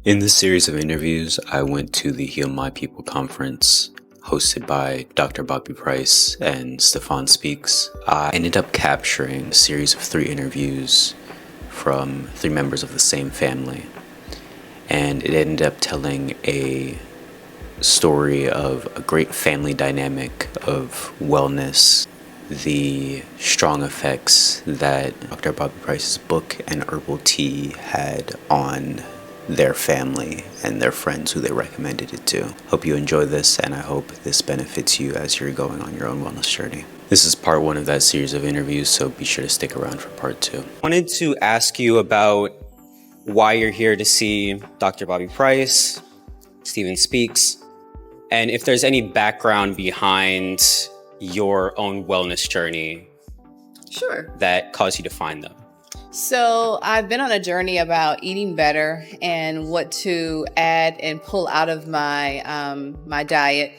In this series of interviews, I went to the Heal My People conference hosted by Dr. Bobby Price and Stephan Speaks. I ended up capturing a series of 3 interviews from 3 members of the same family. And it ended up telling a story of a great family dynamic of wellness, the strong effects that Dr. Bobby Price's book and herbal tea had on their family and their friends who they recommended it to. Hope you enjoy this, and I hope this benefits you as you're going on your own wellness journey. This is part 1 of that series of interviews, so be sure to stick around for part 2. I wanted to ask you about why you're here to see Dr. Bobby Price, Stephan Speaks, and if there's any background behind your own wellness journey. Sure. That caused you to find them. So I've been on a journey about eating better and what to add and pull out of my my diet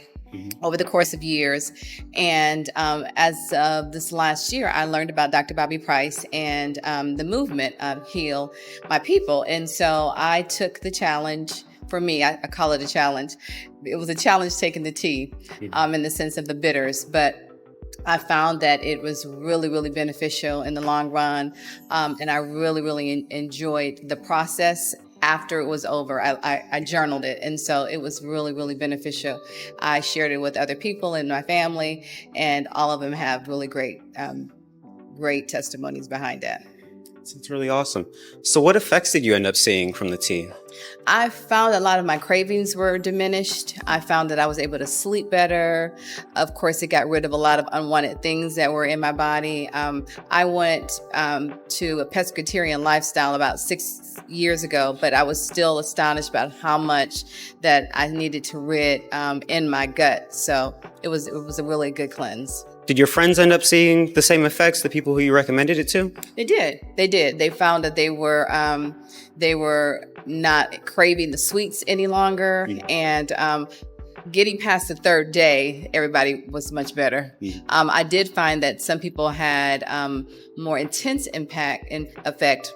over the course of years. And as of this last year, I learned about Dr. Bobby Price and the movement of Heal My People. And so I took the challenge. For me, I call it a challenge. It was a challenge taking the tea in the sense of the bitters, but I found that it was really, really beneficial in the long run. And I really, really enjoyed the process after it was over. I journaled it. And so it was really, really beneficial. I shared it with other people in my family, and all of them have really great testimonies behind that. It's really awesome. So what effects did you end up seeing from the tea? I found a lot of my cravings were diminished. I found that I was able to sleep better. Of course, it got rid of a lot of unwanted things that were in my body. I went to a pescatarian lifestyle about 6 years ago, but I was still astonished about how much that I needed to rid in my gut. So it was a really good cleanse. Did your friends end up seeing the same effects, the people who you recommended it to? They did. They found that they were not craving the sweets any longer. And getting past the 3rd day, everybody was much better. I did find that some people had more intense effect.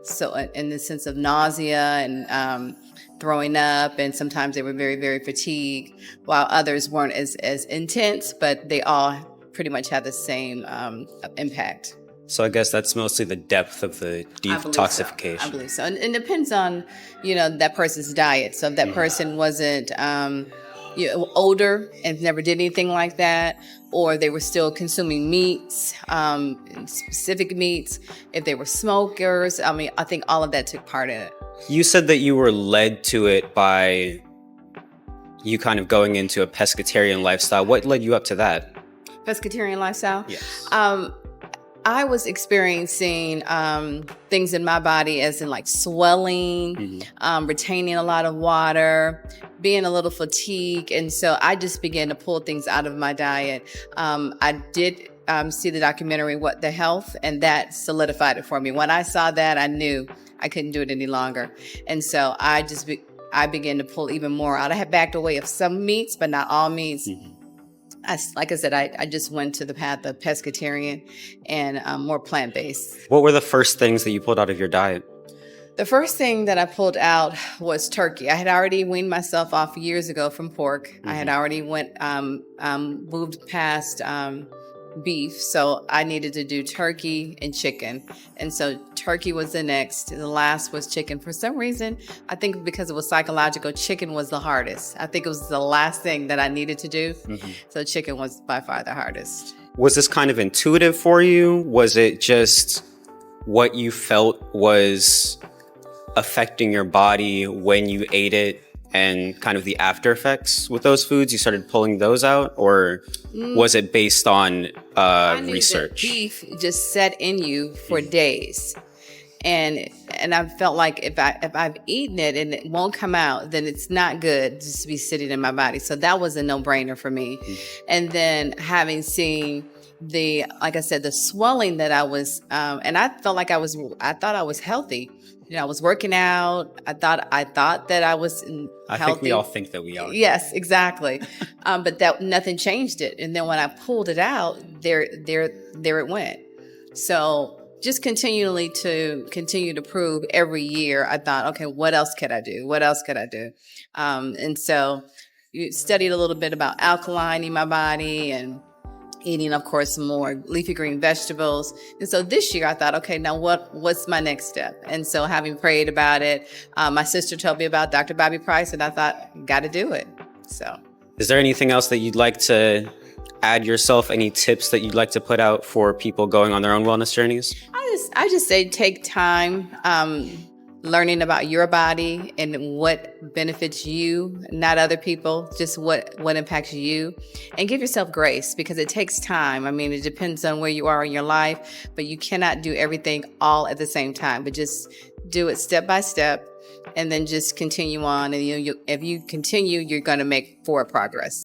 So in the sense of nausea and throwing up, and sometimes they were very, very fatigued, while others weren't as intense, but they all pretty much had the same impact. So I guess that's mostly the depth of the detoxification. I believe so. And it depends on, that person's diet. So if that person wasn't older and never did anything like that, or they were still consuming meats, specific meats, if they were smokers, I think all of that took part in it. You said that you were led to it by you kind of going into a pescatarian lifestyle. What led you up to that? Pescatarian lifestyle? Yes. I was experiencing things in my body as in like swelling, retaining a lot of water, being a little fatigued. And so I just began to pull things out of my diet. I did see the documentary, What the Health, and that solidified it for me. When I saw that, I knew I couldn't do it any longer. And so I began to pull even more out. I had backed away of some meats, but not all meats. Like I said, I just went to the path of pescatarian and more plant-based. What were the first things that you pulled out of your diet? The first thing that I pulled out was turkey. I had already weaned myself off years ago from pork. I had already moved past beef, so I needed to do turkey and chicken. And so turkey was the next. The last was chicken. For some reason, I think because it was psychological, chicken was the hardest. I think it was the last thing that I needed to do. So chicken was by far the hardest. Was this kind of intuitive for you? Was it just what you felt was affecting your body when you ate it, and kind of the after effects with those foods? You started pulling those out, or was it based on research? Beef just set in you for days, and I felt like if I've eaten it and it won't come out, then it's not good just to be sitting in my body. So that was a no-brainer for me. And then having seen like I said, the swelling that I was, and I felt like I thought I was healthy. I was working out. I thought that I was healthy. I think we all think that we are. Yes, exactly. But that nothing changed it. And then when I pulled it out, there it went. So just continue to prove every year, I thought, okay, what else could I do? What else could I do? And so you studied a little bit about alkalining my body and eating, of course, more leafy green vegetables. And so this year I thought, okay, now what's my next step? And so having prayed about it, my sister told me about Dr. Bobby Price, and I thought, got to do it. So is there anything else that you'd like to add yourself? Any tips that you'd like to put out for people going on their own wellness journeys? I just say take time learning about your body and what benefits you, not other people, just what impacts you. And give yourself grace, because it takes time. I mean, it depends on where you are in your life, but you cannot do everything all at the same time, but just do it step by step and then just continue on. And if you continue, you're going to make forward progress.